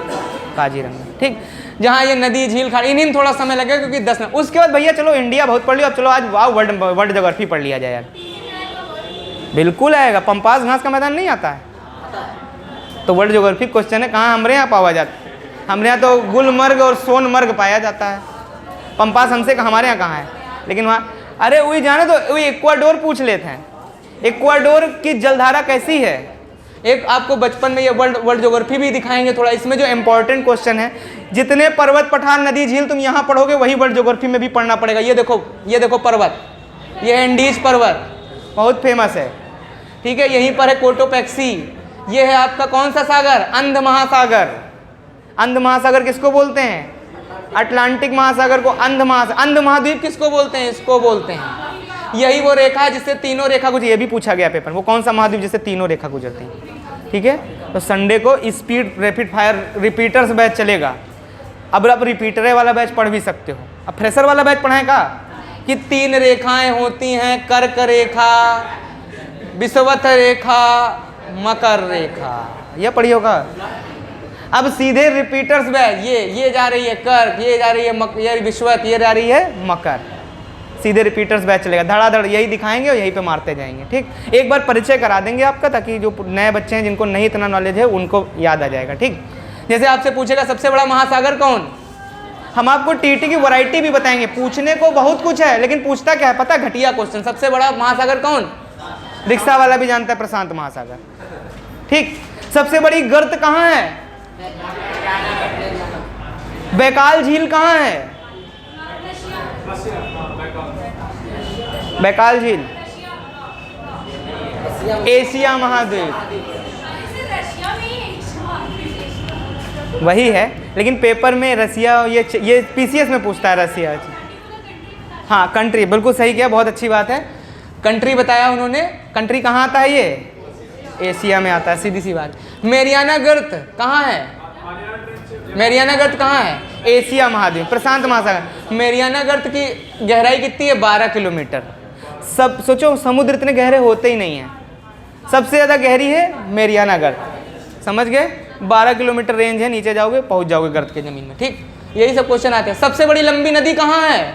काजीरंगा। ठीक, जहाँ ये नदी झील खाड़ी, इन्हीं में थोड़ा समय लगेगा क्योंकि 10 मिनट। उसके बाद भैया चलो इंडिया बहुत पढ़ लिया, अब चलो आज वाह वर्ल्ड ज्योग्राफी पढ़ लिया जाए यार। बिल्कुल आएगा, पंपास घास का मैदान नहीं आता है तो वर्ल्ड ज्योग्राफी क्वेश्चन है। कहाँ हमारे यहाँ पाया जाता है? हमारे यहाँ तो गुलमर्ग और सोनमर्ग पाया जाता है, पंपास हमसे हमारे यहाँ कहाँ है? लेकिन वहाँ, अरे वही जाने तो वही इक्वाडोर पूछ लेते हैं, इक्वाडोर की जलधारा कैसी है? एक आपको बचपन में ये वर्ल्ड ज्योग्राफी भी दिखाएंगे थोड़ा, इसमें जो इंपॉर्टेंट क्वेश्चन है, जितने पर्वत पठार नदी झील तुम यहाँ पढ़ोगे वही वर्ल्ड ज्योग्राफी में भी पढ़ना पड़ेगा। ये देखो पर्वत, ये एंडीज पर्वत बहुत फेमस है, ठीक है, यहीं पर है कोटोपैक्सी। ये है आपका कौन सा सागर? अंध महासागर। अंध महासागर किसको बोलते हैं? अटलांटिक महासागर को अंध महासागर। अंध महाद्वीप किसको बोलते हैं? इसको बोलते हैं। यही वो रेखा है जिससे तीनों रेखा गुजरती, ये भी पूछा गया पेपर, वो कौन सा महाद्वीप जिससे तीनों रेखा गुजरती है? ठीक है, तो संडे को speed rapid fire repeaters batch चलेगा। अब आप रिपीटर वाला बैच पढ़ भी सकते हो। अब फ्रेशर वाला बैच पढ़ाएं का कि 3 रेखाएं होती हैं, कर्क रेखा, विषुवत रेखा, मकर रेखा, यह पढ़ी होगा। अब सीधे रिपीटर्स बैच, ये जा रही है कर्क, ये जा रही है ये विषुवत, ये जा रही है मकर, सीधे रिपीटर्स बैच चलेगा। धड़ाधड़ यही दिखाएंगे और यहीं पे मारते जाएंगे। ठीक, एक बार परिचय करा देंगे आपका, ताकि जो नए बच्चे हैं जिनको नहीं इतना नॉलेज है उनको याद आ जाएगा। ठीक, जैसे आपसे पूछेगा सबसे बड़ा महासागर कौन, हम आपको टीटी की वैरायटी भी बताएंगे। पूछने को बहुत कुछ है, लेकिन पूछता क्या है पता? घटिया क्वेश्चन। सबसे बड़ा महासागर कौन? रिक्शा वाला भी जानता है, प्रशांत महासागर। ठीक, सबसे बड़ी गर्त कहाँ है? बैकाल झील कहाँ है? बैकाल झील एशिया महाद्वीप, वही है, लेकिन पेपर में रसिया, ये पीसीएस में पूछता है रसिया। हाँ, कंट्री, बिल्कुल सही किया, बहुत अच्छी बात है। कंट्री बताया उन्होंने, कंट्री कहाँ आता है? ये एशिया में आता है, सीधी सी बात। मेरियाना गर्त कहाँ है? मेरियाना गर्त कहाँ है? एशिया महाद्वीप, प्रशांत महासागर। मेरियाना गर्त की गहराई कितनी है? 12 किलोमीटर। सब सोचो, समुद्र इतने गहरे होते ही नहीं हैं, सबसे ज़्यादा गहरी है मेरियाना गर्त, समझ गए? 12 किलोमीटर रेंज है, नीचे जाओगे पहुँच जाओगे गर्त के ज़मीन में। ठीक, यही सब क्वेश्चन आते हैं। सबसे बड़ी लंबी नदी कहाँ है?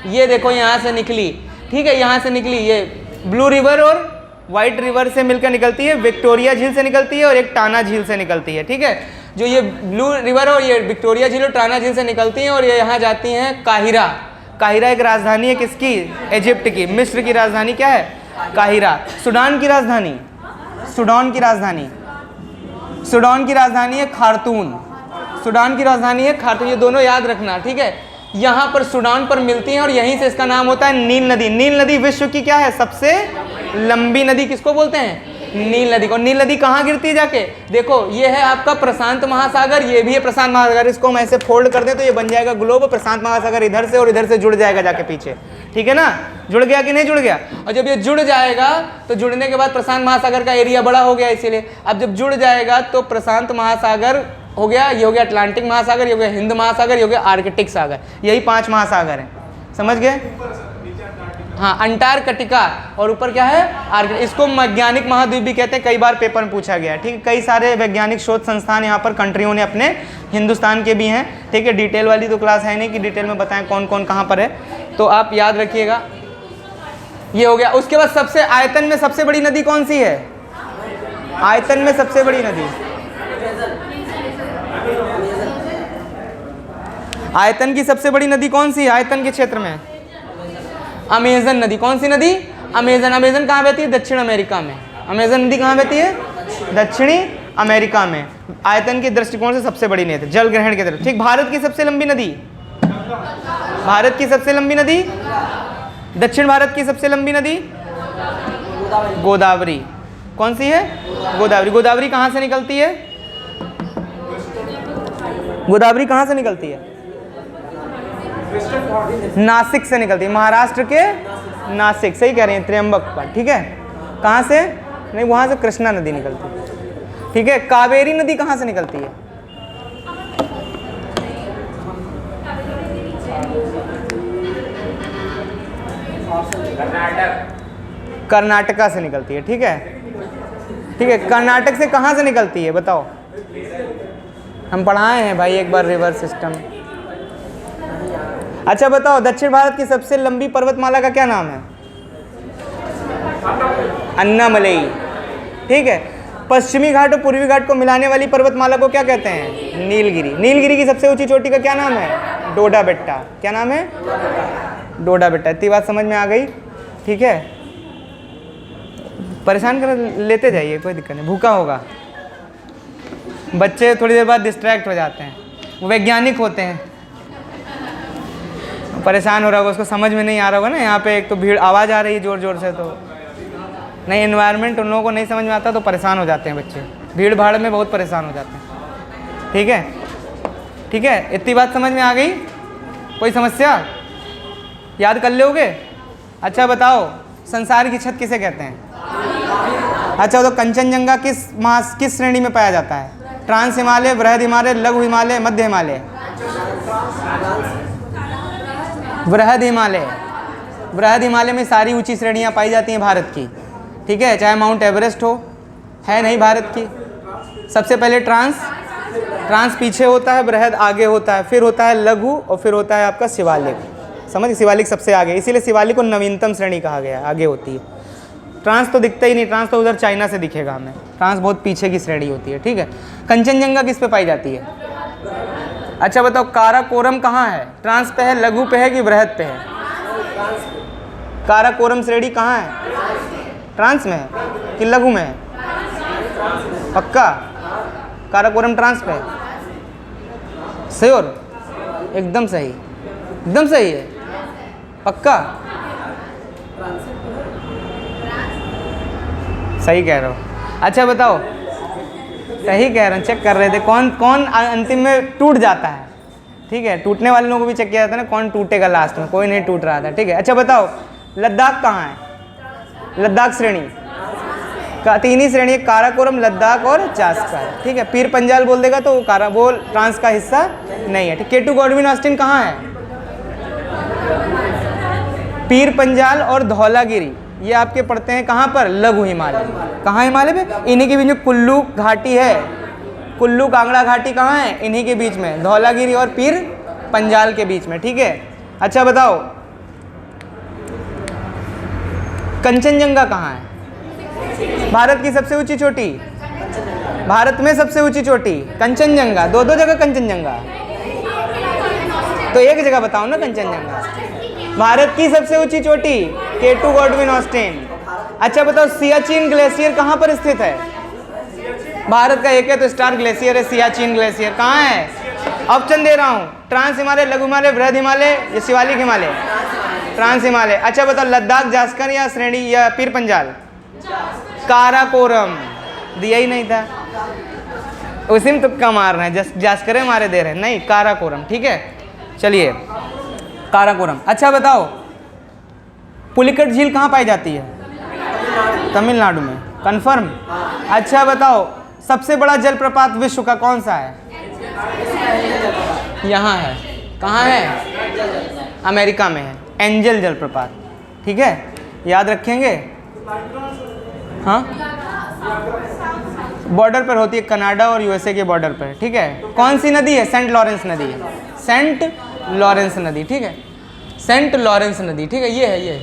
ये देखो, यहाँ से निकली, ठीक है, यहाँ से निकली, ये ब्लू रिवर और वाइट रिवर से मिलकर निकलती है, विक्टोरिया झील से निकलती है और एक टाना झील से निकलती है। ठीक है, जो ये ब्लू रिवर और ये विक्टोरिया झील और टाना झील से निकलती हैं और ये यहाँ जाती हैं काहिरा। काहिरा एक राजधानी है किसकी? इजिप्ट की। मिस्र की राजधानी क्या है? काहिरा। सूडान की राजधानी, सूडान की राजधानी, सूडान की राजधानी है खार्तूम। सूडान की राजधानी है खार्तूम, ये दोनों याद रखना। ठीक है, यहाँ पर सूडान पर मिलती हैं और यहीं से इसका नाम होता है नील नदी। नील नदी विश्व की क्या है? सबसे लंबी नदी किसको बोलते हैं? नील नदी को। नील नदी कहाँ गिरती है जाके? देखो, ये है आपका प्रशांत महासागर, ये भी है प्रशांत महासागर। इसको हम ऐसे फोल्ड कर दें तो ये बन जाएगा ग्लोब। प्रशांत महासागर इधर से और इधर से जुड़ जाएगा जाके पीछे। ठीक है ना? जुड़ गया कि नहीं जुड़ गया? और जब ये जुड़ जाएगा तो जुड़ने के बाद प्रशांत महासागर का एरिया बड़ा हो गया, इसीलिए अब जब जुड़ जाएगा तो प्रशांत महासागर हो गया, ये हो गया अटलांटिक महासागर, ये हो गया हिंद महासागर, ये हो गया आर्कटिक सागर। यही 5 महासागर हैं, समझ गए? हाँ, अंटार्कटिका और ऊपर क्या है? आर्कटिक। इसको वैज्ञानिक महाद्वीप भी कहते हैं, कई बार पेपर में पूछा गया है। ठीक है, कई सारे वैज्ञानिक शोध संस्थान यहाँ पर कंट्रियों ने अपने, हिंदुस्तान के भी हैं। ठीक है, डिटेल वाली तो क्लास है नहीं कि डिटेल में बताएं कौन कौन कहाँ पर है, तो आप याद रखिएगा। ये हो गया। उसके बाद सबसे आयतन में सबसे बड़ी नदी कौन सी है? आयतन में सबसे बड़ी नदी, आयतन की सबसे बड़ी नदी कौन सी है आयतन के क्षेत्र में? अमेजन नदी। कौन सी नदी? अमेजन। अमेजन कहाँ बहती है? दक्षिण अमेरिका में। अमेजन नदी कहाँ बहती है? दक्षिणी अमेरिका में। आयतन के दृष्टिकोण से सबसे बड़ी नदी, जल ग्रहण के तरफ। ठीक, भारत की सबसे लंबी नदी, भारत की सबसे लंबी नदी, दक्षिण भारत की सबसे लंबी नदी गोदावरी। कौन सी है? गोदावरी। गोदावरी कहाँ से निकलती है? गोदावरी कहाँ से निकलती है? नासिक से निकलती है, महाराष्ट्र के नासिक, सही कह रही हैं, त्र्यंबकपट, ठीक है। कहाँ से? नहीं, वहाँ से कृष्णा नदी निकलती है, ठीक है। कावेरी नदी कहाँ से निकलती है? कर्नाटका से निकलती है, ठीक है, ठीक है। कर्नाटक से कहाँ से निकलती है बताओ? हम पढ़ाए हैं भाई एक बार रिवर सिस्टम। अच्छा बताओ, दक्षिण भारत की सबसे लंबी पर्वतमाला का क्या नाम है? अन्नामलई, ठीक है। पश्चिमी घाट और पूर्वी घाट को मिलाने वाली पर्वतमाला को क्या कहते हैं? नीलगिरी। नीलगिरी की सबसे ऊंची चोटी का क्या नाम है? डोडा बेट्टा। क्या नाम है? डोडा बेट्टा। इतनी बात समझ में आ गई, ठीक है। परेशान कर लेते जाइए, कोई दिक्कत नहीं, भूखा होगा। बच्चे थोड़ी देर बाद डिस्ट्रैक्ट हो जाते हैं, वो वैज्ञानिक होते हैं, परेशान हो रहा होगा, उसको समझ में नहीं आ रहा होगा ना। यहाँ पे एक तो भीड़, आवाज़ आ रही है ज़ोर ज़ोर से, तो नहीं, एनवायरनमेंट उन लोगों को नहीं समझ में आता तो परेशान हो जाते हैं बच्चे, भीड़ भाड़ में बहुत परेशान हो जाते हैं, ठीक है, ठीक है। इतनी बात समझ में आ गई? कोई समस्या? याद कर लोगे? अच्छा बताओ, संसार की छत किसे कहते हैं? अच्छा, तो कंचनजंगा किस श्रेणी में पाया जाता है? ट्रांस हिमालय, बृहद हिमालय, लघु हिमालय, मध्य हिमालय? बृहद हिमालय। बृहद हिमालय में सारी ऊंची श्रेणियां पाई जाती हैं भारत की, ठीक है, चाहे माउंट एवरेस्ट हो, है नहीं भारत की। सबसे पहले ट्रांस पीछे होता है, बृहद आगे होता है, फिर होता है लघु, और फिर होता है आपका शिवालिक। समझ, शिवालिक सबसे आगे, इसीलिए शिवालिक को नवीनतम श्रेणी कहा गया है, आगे होती है। ट्रांस तो दिखता ही नहीं, ट्रांस तो उधर चाइना से दिखेगा हमें, ट्रांस बहुत पीछे की श्रेणी होती है, ठीक है। कंचनजंगा किस पे पाई जाती है? अच्छा बताओ, काराकोरम कहाँ है? ट्रांस पे है, लघु पे है कि बृहद पे है? काराकोरम श्रेणी कहाँ है? ट्रांस में है कि लघु में है? पक्का? काराकोरम ट्रांस पे है? श्योर? एकदम सही, एकदम सही है, पक्का? सही कह रहे हो। अच्छा बताओ, सही कह रहे हैं, चेक कर रहे थे कौन कौन अंतिम में टूट जाता है, ठीक है। टूटने वाले लोगों को भी चेक किया जाता है ना, कौन टूटेगा लास्ट में, कोई नहीं टूट रहा था, ठीक है। अच्छा बताओ, लद्दाख कहाँ है? लद्दाख श्रेणी का तीन ही श्रेणी है, काराकोरम, लद्दाख और जास्कर, ठीक है। पीर पंजाल बोल देगा तो वो ट्रांस का हिस्सा नहीं है, ठीक। केटू गॉडविन ऑस्टिन कहाँ है? पीर पंजाल और धौलागिरी, ये आपके पड़ते हैं कहाँ पर? लघु हिमालय। कहाँ हिमालय पे? इन्हीं के बीच में कुल्लू घाटी है, कुल्लू कांगड़ा घाटी कहाँ है? इन्हीं के बीच में, धौलागिरी और पीर पंजाल के बीच में, ठीक है। अच्छा बताओ, कंचनजंगा कहाँ है? भारत की सबसे ऊंची चोटी, भारत में सबसे ऊंची चोटी कंचनजंगा। दो जगह कंचनजंगा, तो एक जगह बताओ ना कंचनजंगा। भारत की सबसे ऊंची चोटी केटू गॉडविन ऑस्टिन। अच्छा बताओ, सियाचिन ग्लेशियर कहाँ पर स्थित है? भारत का एक है तो स्टार ग्लेशियर है, सियाचिन ग्लेशियर। कहाँ है? ऑप्शन दे रहा हूँ, ट्रांस हिमालय, लघु हिमालय, बृहद हिमालय या शिवालिक हिमालय? ट्रांस हिमालय। अच्छा बताओ, लद्दाख, जास्कर या श्रेणी या पीर पंजाल? काराकोरम। दिया ही नहीं था, उसी में तुक्का मार रहे हैं, जास्करे मारे दे रहे हैं, नहीं काराकोरम, ठीक है। चलिए, काराकोरम। अच्छा बताओ, पुलिकट झील कहाँ पाई जाती है? तमिलनाडु में, कंफर्म? अच्छा बताओ, सबसे बड़ा जलप्रपात विश्व का कौन सा है? यहाँ है। कहाँ है? अमेरिका में है, एंजल जलप्रपात, ठीक है, याद रखेंगे। हाँ, बॉर्डर पर होती है, कनाडा और यूएसए के बॉर्डर पर, ठीक है। कौन सी नदी है? सेंट लॉरेंस नदी है, सेंट लॉरेंस नदी, ठीक है, सेंट लॉरेंस नदी, ठीक है। ये है, ये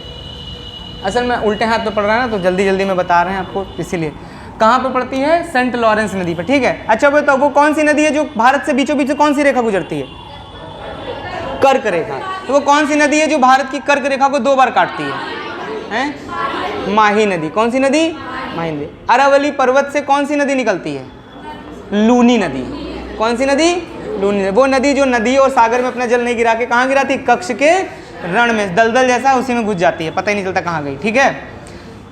असल में उल्टे हाथ पे पड़ रहा है ना, तो जल्दी जल्दी में बता रहे हैं आपको, इसीलिए। कहाँ पे पड़ती है? सेंट लॉरेंस नदी पर, ठीक है। अच्छा बताओ, वो कौन सी नदी है जो भारत से बीचों बीच कौन सी रेखा गुजरती है? कर्क रेखा। तो वो कौन सी नदी है जो भारत की कर्क रेखा को 2 बार काटती है? माही नदी। कौन सी नदी? माही नदी। अरावली पर्वत से कौन सी नदी निकलती है? लूनी नदी। कौन सी नदी? लूनी नदी। वो नदी जो नदी और सागर में अपना जल नहीं गिरा के कहाँ गिराती? कक्ष के रण में, दलदल जैसा उसी में घुस जाती है, पता ही नहीं चलता कहाँ गई, ठीक है।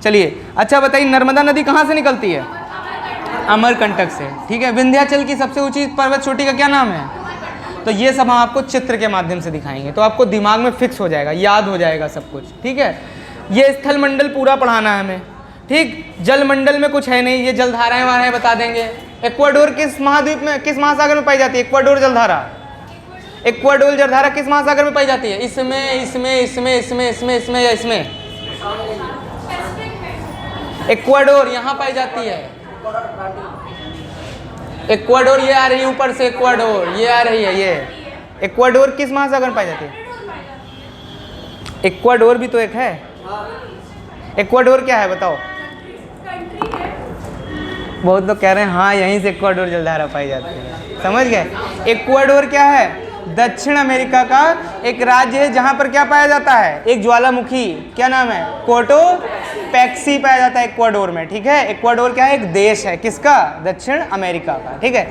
चलिए, अच्छा बताइए, नर्मदा नदी कहाँ से निकलती है? अमरकंटक से, ठीक है। विंध्याचल की सबसे ऊंची पर्वत चोटी का क्या नाम है? तो ये सब हम आपको चित्र के माध्यम से दिखाएंगे, तो आपको दिमाग में फिक्स हो जाएगा, याद हो जाएगा सब कुछ, ठीक है। ये स्थल मंडल पूरा पढ़ाना है हमें, ठीक। जल मंडल में कुछ है नहीं, ये जलधाराएं वहाँ बता देंगे। इक्वाडोर किस महाद्वीप में, किस महासागर में पाई जाती है? इक्वाडोर जलधारा, इक्वाडोर जलधारा किस महासागर में पाई जाती है? इसमें, इसमें, इसमें, इसमें, इसमें, इसमें या इसमें? इक्वाडोर यहाँ पाई जाती है। इक्वाडोर ये आ रही है ऊपर से, इक्वाडोर ये आ रही है, ये इक्वाडोर किस महासागर में पाई जाती है? इक्वाडोर भी तो एक है। इक्वाडोर क्या है बताओ? बहुत लोग कह रहे हैं हाँ यहीं से इक्वाडोर जलधारा पाई जाती है, समझ गए। इक्वाडोर क्या है? दक्षिण अमेरिका का एक राज्य है जहां पर क्या पाया जाता है? एक ज्वालामुखी, क्या नाम है? कोटोपैक्सी पाया जाता है इक्वाडोर में, ठीक है। इक्वाडोर क्या है? एक देश है, किसका? दक्षिण अमेरिका का, ठीक है।